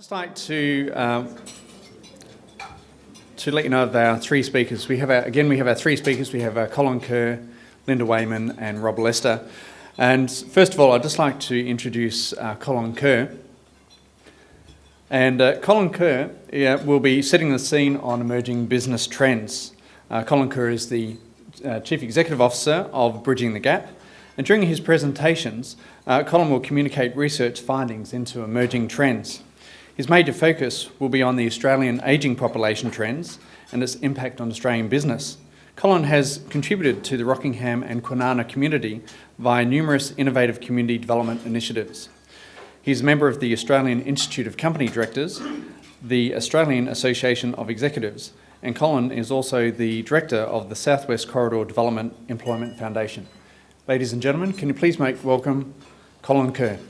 Just like to let you know of our three speakers. We have our three speakers. We have Colin Kerr, Linda Wayman and Rob Lester. And first of all, I'd just like to introduce Colin Kerr. And Colin Kerr will be setting the scene on emerging business trends. Colin Kerr is the Chief Executive Officer of Bridging the Gap. And during his presentations, Colin will communicate research findings into emerging trends. His major focus will be on the Australian ageing population trends and its impact on Australian business. Colin has contributed to the Rockingham and Kwinana community via numerous innovative community development initiatives. He's a member of the Australian Institute of Company Directors, the Australian Association of Executives, and Colin is also the Director of the Southwest Corridor Development Employment Foundation. Ladies and gentlemen, can you please make welcome Colin Kerr.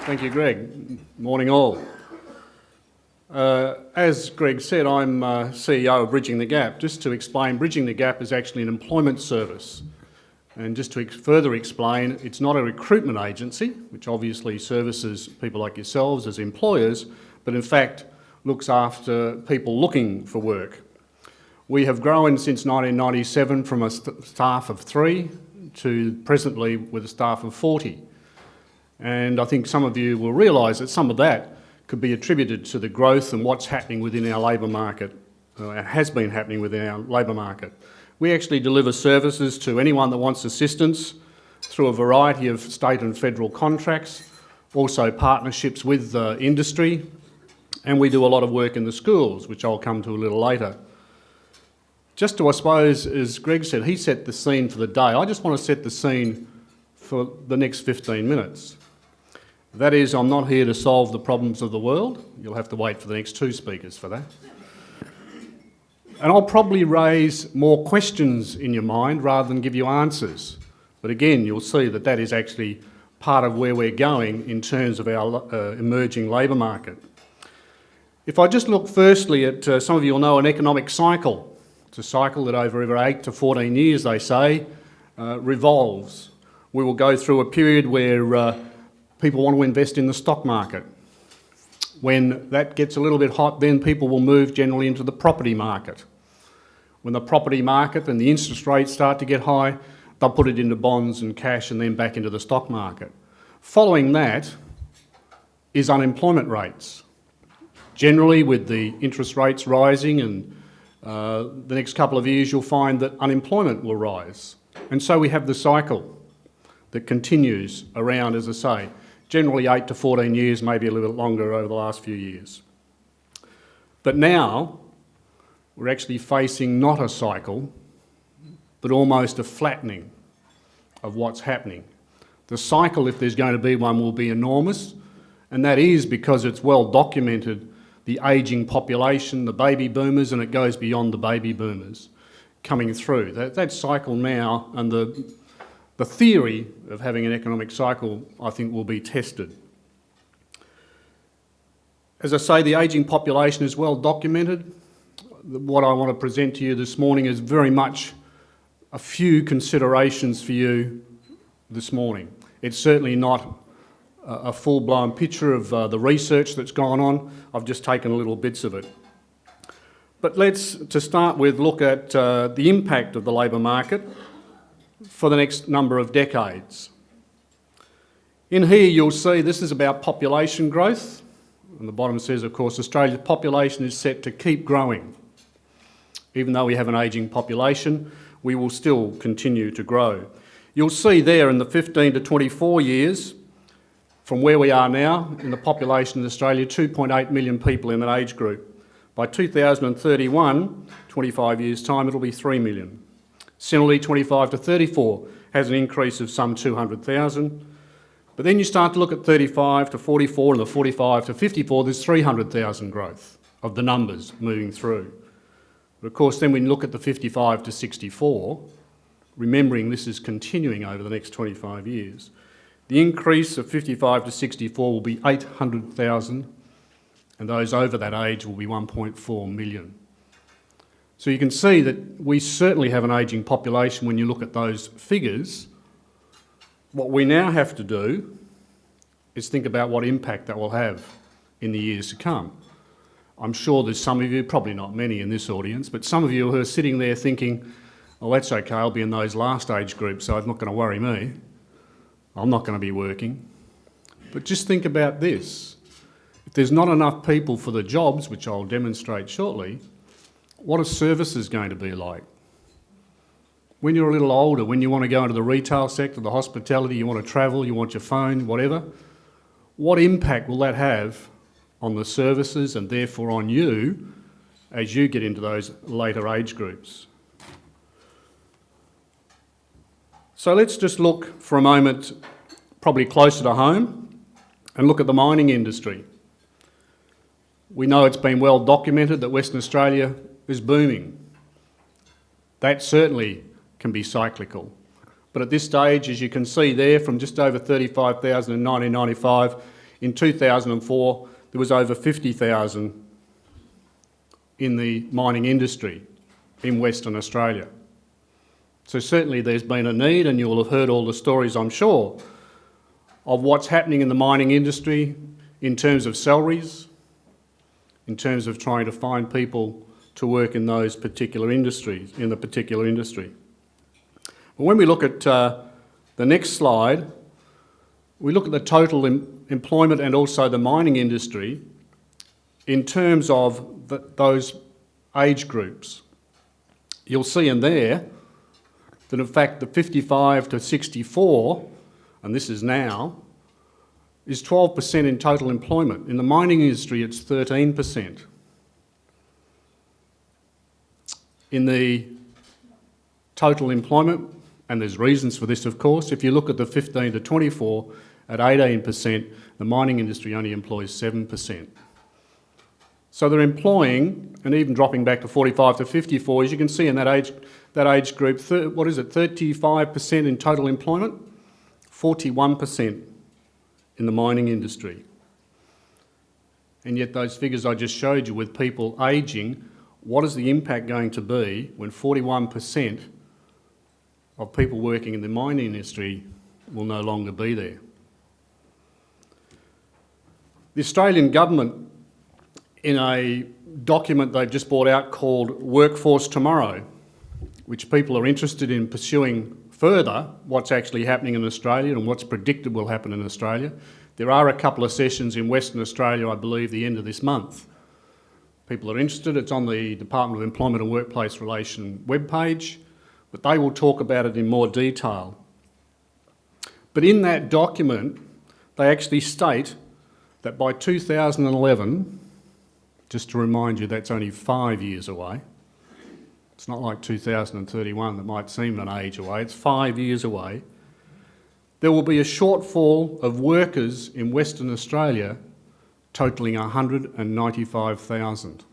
Thank you, Greg. Morning all. As Greg said, I'm CEO of Bridging the Gap. Just to explain, Bridging the Gap is actually an employment service. And just to further explain, it's not a recruitment agency, which obviously services people like yourselves as employers, but in fact looks after people looking for work. We have grown since 1997 from a staff of 3 to presently with a staff of 40. And I think some of you will realise that some of that could be attributed to the growth and what's happening within our labour market, has been happening within our labour market. We actually deliver services to anyone that wants assistance through a variety of state and federal contracts, also partnerships with industry, and we do a lot of work in the schools, which I'll come to a little later. Just to, I suppose, as Greg said, he set the scene for the day. I just want to set the scene for the next 15 minutes. That is, I'm not here to solve the problems of the world. You'll have to wait for the next 2 speakers for that. And I'll probably raise more questions in your mind rather than give you answers. But again, you'll see that that is actually part of where we're going in terms of our emerging labour market. If I just look firstly at, some of you will know, an economic cycle. It's a cycle that over 8 to 14 years, they say, revolves. We will go through a period where people want to invest in the stock market. When that gets a little bit hot, then people will move generally into the property market. When the property market and the interest rates start to get high, they'll put it into bonds and cash and then back into the stock market. Following that is unemployment rates. Generally, with the interest rates rising and the next couple of years, you'll find that unemployment will rise. And so we have the cycle that continues around, as I say, generally 8 to 14 years, maybe a little bit longer over the last few years. But now, we're actually facing not a cycle, but almost a flattening of what's happening. The cycle, if there's going to be one, will be enormous, and that is because it's well documented, the ageing population, the baby boomers, and it goes beyond the baby boomers coming through. That cycle now, and the theory of having an economic cycle, I think, will be tested. As I say, the ageing population is well documented. What I want to present to you this morning is very much a few considerations for you this morning. It's certainly not a full-blown picture of the research that's gone on. I've just taken little bits of it. But let's, to start with, look at the impact of the labour market for the next number of decades. In here you'll see this is about population growth. On the bottom says, of course, Australia's population is set to keep growing. Even though we have an ageing population, we will still continue to grow. You'll see there in the 15 to 24 years, from where we are now in the population in Australia, 2.8 million people in that age group. By 2031, 25 years' time, it'll be 3 million. Similarly, 25 to 34 has an increase of some 200,000. But then you start to look at 35 to 44 and the 45 to 54, there's 300,000 growth of the numbers moving through. But of course, then when you look at the 55 to 64, remembering this is continuing over the next 25 years, the increase of 55 to 64 will be 800,000, and those over that age will be 1.4 million. So you can see that we certainly have an ageing population when you look at those figures. What we now have to do is think about what impact that will have in the years to come. I'm sure there's some of you, probably not many in this audience, but some of you who are sitting there thinking, oh, that's okay, I'll be in those last age groups, so it's not going to worry me. I'm not going to be working. But just think about this. If there's not enough people for the jobs, which I'll demonstrate shortly, what are services going to be like? When you're a little older, when you want to go into the retail sector, the hospitality, you want to travel, you want your phone, whatever, what impact will that have on the services and therefore on you as you get into those later age groups? So let's just look for a moment, probably closer to home, and look at the mining industry. We know it's been well documented that Western Australia is booming. That certainly can be cyclical. But at this stage, as you can see there, from just over 35,000 in 1995, in 2004, there was over 50,000 in the mining industry in Western Australia. So certainly there's been a need, and you'll have heard all the stories, I'm sure, of what's happening in the mining industry in terms of salaries, in terms of trying to find people to work in those particular industries, in the particular industry. But when we look at the next slide, we look at the total employment and also the mining industry in terms of those age groups. You'll see in there that in fact the 55 to 64, and this is now, is 12% in total employment. In the mining industry, it's 13%. In the total employment, and there's reasons for this, of course, if you look at the 15 to 24, at 18%, the mining industry only employs 7%. So they're employing, and even dropping back to 45 to 54, as you can see in that age group, 35% in total employment, 41% in the mining industry. And yet those figures I just showed you with people ageing, what is the impact going to be when 41% of people working in the mining industry will no longer be there? The Australian government, in a document they've just brought out called Workforce Tomorrow, which people are interested in pursuing further what's actually happening in Australia and what's predicted will happen in Australia. There are a couple of sessions in Western Australia, I believe, the end of this month. People are interested. It's on the Department of Employment and Workplace Relation webpage, but they will talk about it in more detail. But in that document, they actually state that by 2011, just to remind you, that's only 5 years away. It's not like 2031 that might seem an age away, it's 5 years away. There will be a shortfall of workers in Western Australia totalling 195,000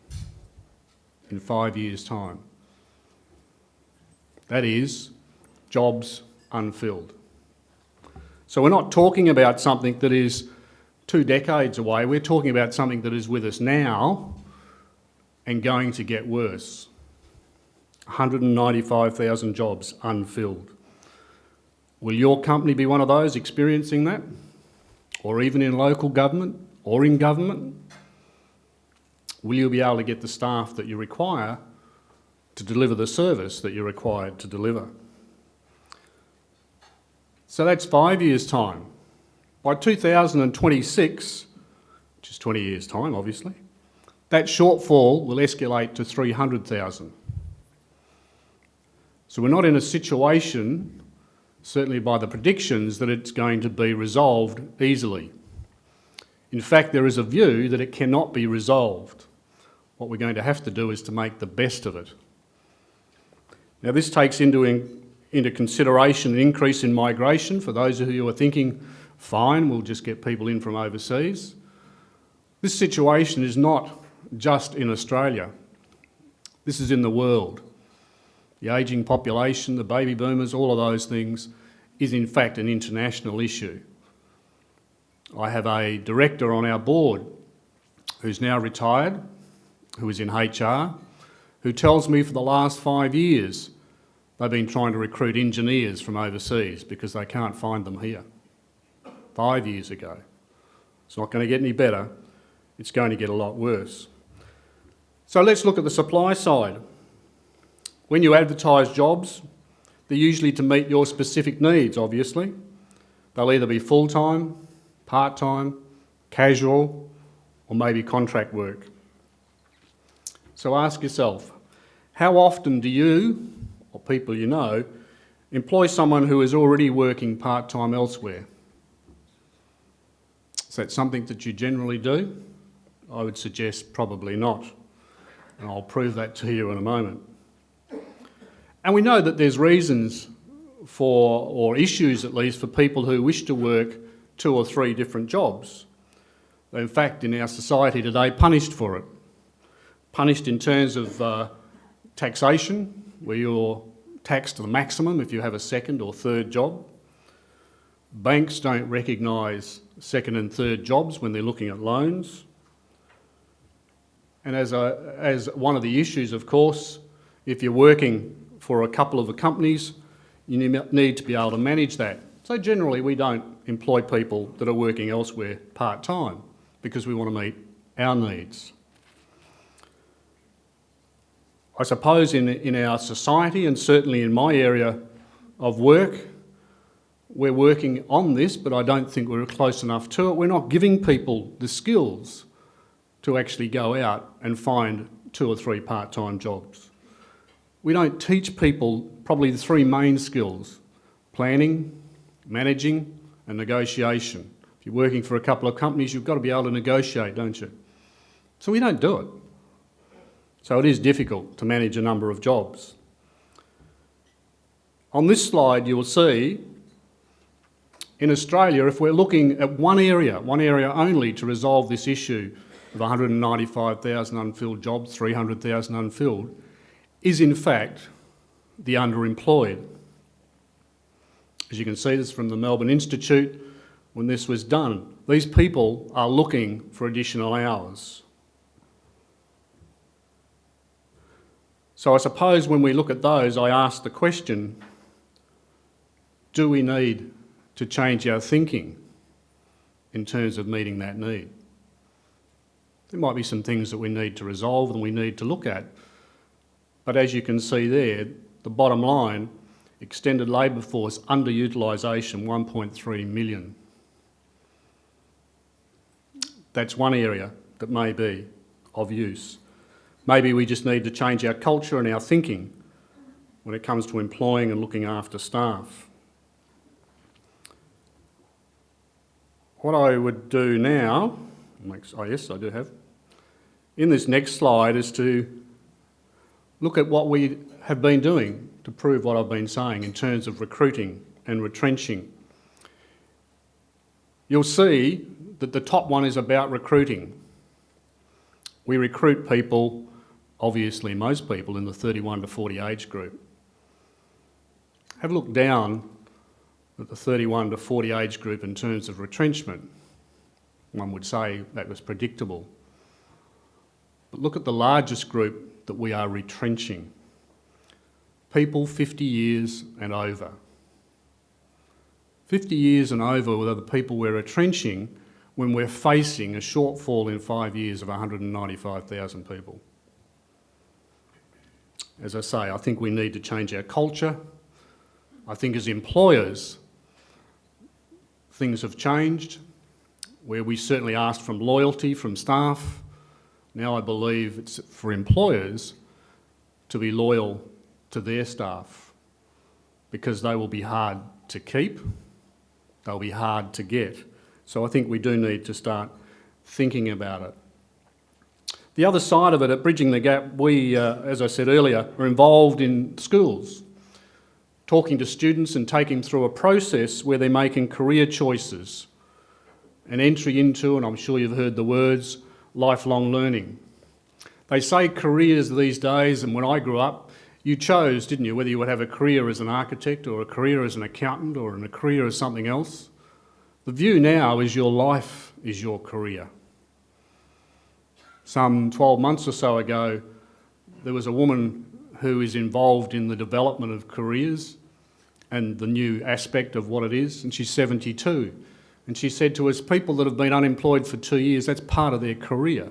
in 5 years' time. That is, jobs unfilled. So we're not talking about something that is 2 decades away, we're talking about something that is with us now and going to get worse. 195,000 jobs unfilled. Will your company be one of those experiencing that? Or even in local government or in government? Will you be able to get the staff that you require to deliver the service that you're required to deliver? So that's 5 years' time. By 2026, which is 20 years' time obviously, that shortfall will escalate to 300,000. So we're not in a situation, certainly by the predictions, that it's going to be resolved easily. In fact, there is a view that it cannot be resolved. What we're going to have to do is to make the best of it. Now this takes into consideration an increase in migration. For those of you who are thinking, fine, we'll just get people in from overseas. This situation is not just in Australia. This is in the world. The ageing population, the baby boomers, all of those things is in fact an international issue. I have a director on our board who's now retired, who is in HR, who tells me for the last 5 years they've been trying to recruit engineers from overseas because they can't find them here. 5 years ago. It's not going to get any better. It's going to get a lot worse. So let's look at the supply side. When you advertise jobs, they're usually to meet your specific needs, obviously. They'll either be full-time, part-time, casual, or maybe contract work. So ask yourself, how often do you, or people you know, employ someone who is already working part-time elsewhere? Is that something that you generally do? I would suggest probably not, and I'll prove that to you in a moment. And we know that there's reasons for, or issues at least, for people who wish to work 2 or 3 different jobs. They're in fact in our society today punished for it. Punished in terms of taxation, where you're taxed to the maximum if you have a 2nd or 3rd job. Banks don't recognise 2nd and 3rd jobs when they're looking at loans. And as one of the issues, of course, if you're working for a couple of the companies, you need to be able to manage that. So generally we don't employ people that are working elsewhere part-time because we want to meet our needs. I suppose in our society, and certainly in my area of work, we're working on this, but I don't think we're close enough to it. We're not giving people the skills to actually go out and find 2 or 3 part-time jobs. We don't teach people probably the 3 main skills: planning, managing, and negotiation. If you're working for a couple of companies, you've got to be able to negotiate, don't you? So we don't do it. So it is difficult to manage a number of jobs. On this slide, you will see, in Australia, if we're looking at one area only to resolve this issue of 195,000 unfilled jobs, 300,000 unfilled, is in fact the underemployed. As you can see, this is from the Melbourne Institute when this was done. These people are looking for additional hours. So I suppose when we look at those, I ask the question, do we need to change our thinking in terms of meeting that need? There might be some things that we need to resolve and we need to look at. But as you can see there, the bottom line, extended labour force underutilisation, 1.3 million. That's one area that may be of use. Maybe we just need to change our culture and our thinking when it comes to employing and looking after staff. What I would do now, yes, I do have, in this next slide is to look at what we have been doing to prove what I've been saying in terms of recruiting and retrenching. You'll see that the top one is about recruiting. We recruit people, obviously most people, in the 31 to 40 age group. Have a look down at the 31 to 40 age group in terms of retrenchment. One would say that was predictable. But look at the largest group that we are retrenching. People 50 years and over. 50 years and over are the people we're retrenching when we're facing a shortfall in 5 years of 195,000 people. As I say, I think we need to change our culture. I think as employers, things have changed, where we certainly asked from loyalty from staff. Now I believe it's for employers to be loyal to their staff because they will be hard to keep, they'll be hard to get. So I think we do need to start thinking about it. The other side of it, at Bridging the Gap, we, as I said earlier, are involved in schools, talking to students and taking them through a process where they're making career choices, an entry into, and I'm sure you've heard the words, lifelong learning. They say careers these days, and when I grew up, you chose, didn't you, whether you would have a career as an architect or a career as an accountant or a career as something else. The view now is your life is your career. Some 12 months or so ago, there was a woman who is involved in the development of careers and the new aspect of what it is, and she's 72. And she said to us, people that have been unemployed for 2 years, that's part of their career.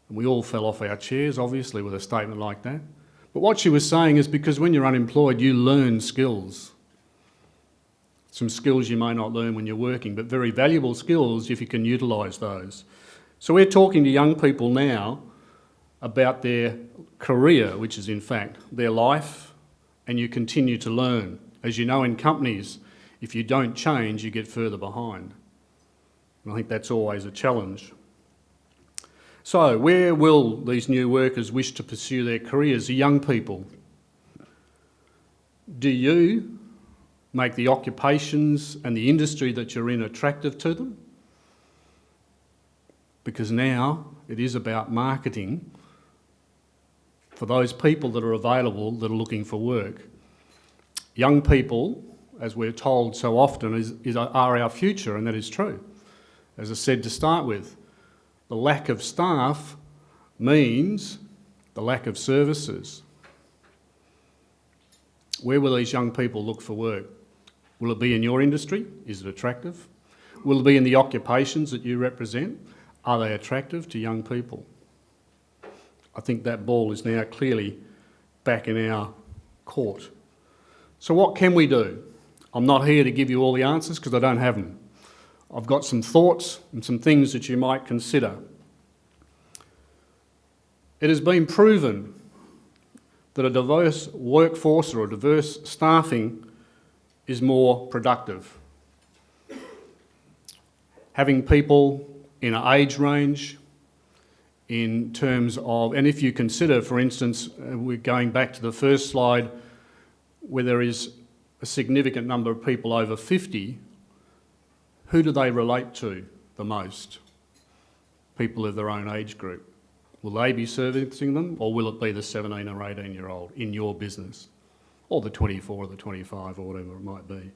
And we all fell off our chairs, obviously, with a statement like that. But what she was saying is because when you're unemployed, you learn skills. Some skills you may not learn when you're working, but very valuable skills if you can utilise those. So we're talking to young people now about their career, which is in fact their life, and you continue to learn. As you know, in companies, if you don't change, you get further behind. And I think that's always a challenge. So where will these new workers wish to pursue their careers? The young people. Do you make the occupations and the industry that you're in attractive to them? Because now it is about marketing for those people that are available that are looking for work. Young people, as we're told so often, are our future, and that is true. As I said to start with, the lack of staff means the lack of services. Where will these young people look for work? Will it be in your industry? Is it attractive? Will it be in the occupations that you represent? Are they attractive to young people? I think that ball is now clearly back in our court. So what can we do? I'm not here to give you all the answers because I don't have them. I've got some thoughts and some things that you might consider. It has been proven that a diverse workforce or a diverse staffing is more productive. Having people in an age range, in terms of, and if you consider, for instance, we're going back to the first slide, where there is a significant number of people over 50, who do they relate to the most? People of their own age group. Will they be servicing them, or will it be the 17 or 18-year-old in your business? Or the 24 or the 25 or whatever it might be.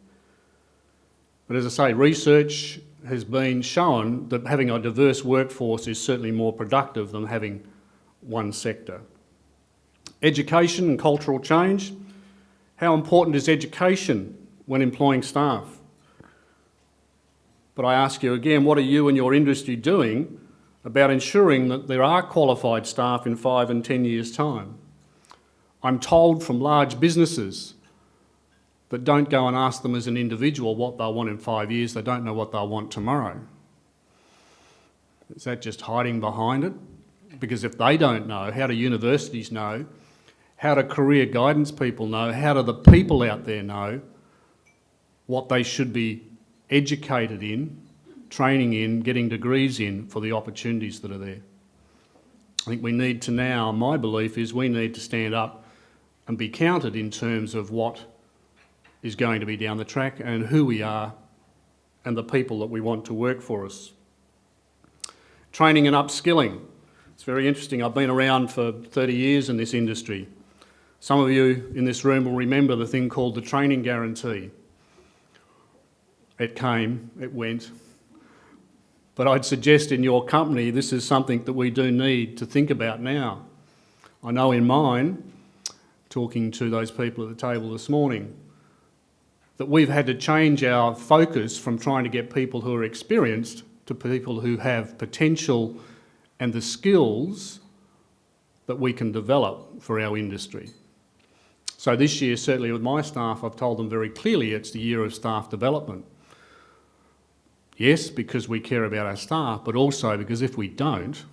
But as I say, research has been shown that having a diverse workforce is certainly more productive than having one sector. Education and cultural change. How important is education when employing staff? But I ask you again, what are you and your industry doing about ensuring that there are qualified staff in 5 and 10 years' time? I'm told from large businesses that don't go and ask them as an individual what they'll want in 5 years, they don't know what they'll want tomorrow. Is that just hiding behind it? Because if they don't know, how do universities know? How do career guidance people know? How do the people out there know what they should be educated in, training in, getting degrees in for the opportunities that are there? I think we need to now, my belief is we need to stand up and be counted in terms of what is going to be down the track and who we are and the people that we want to work for us. Training and upskilling. It's very interesting. I've been around for 30 years in this industry. Some of you in this room will remember the thing called the training guarantee. It came, it went. But I'd suggest in your company this is something that we do need to think about now. I know in mine, talking to those people at the table this morning, that we've had to change our focus from trying to get people who are experienced to people who have potential and the skills that we can develop for our industry. So this year, certainly with my staff, I've told them very clearly it's the year of staff development. Yes, because we care about our staff, but also because if we don't,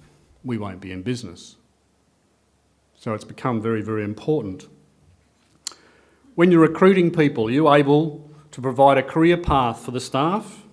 we won't be in business. So it's become very, very important. When you're recruiting people, are you able to provide a career path for the staff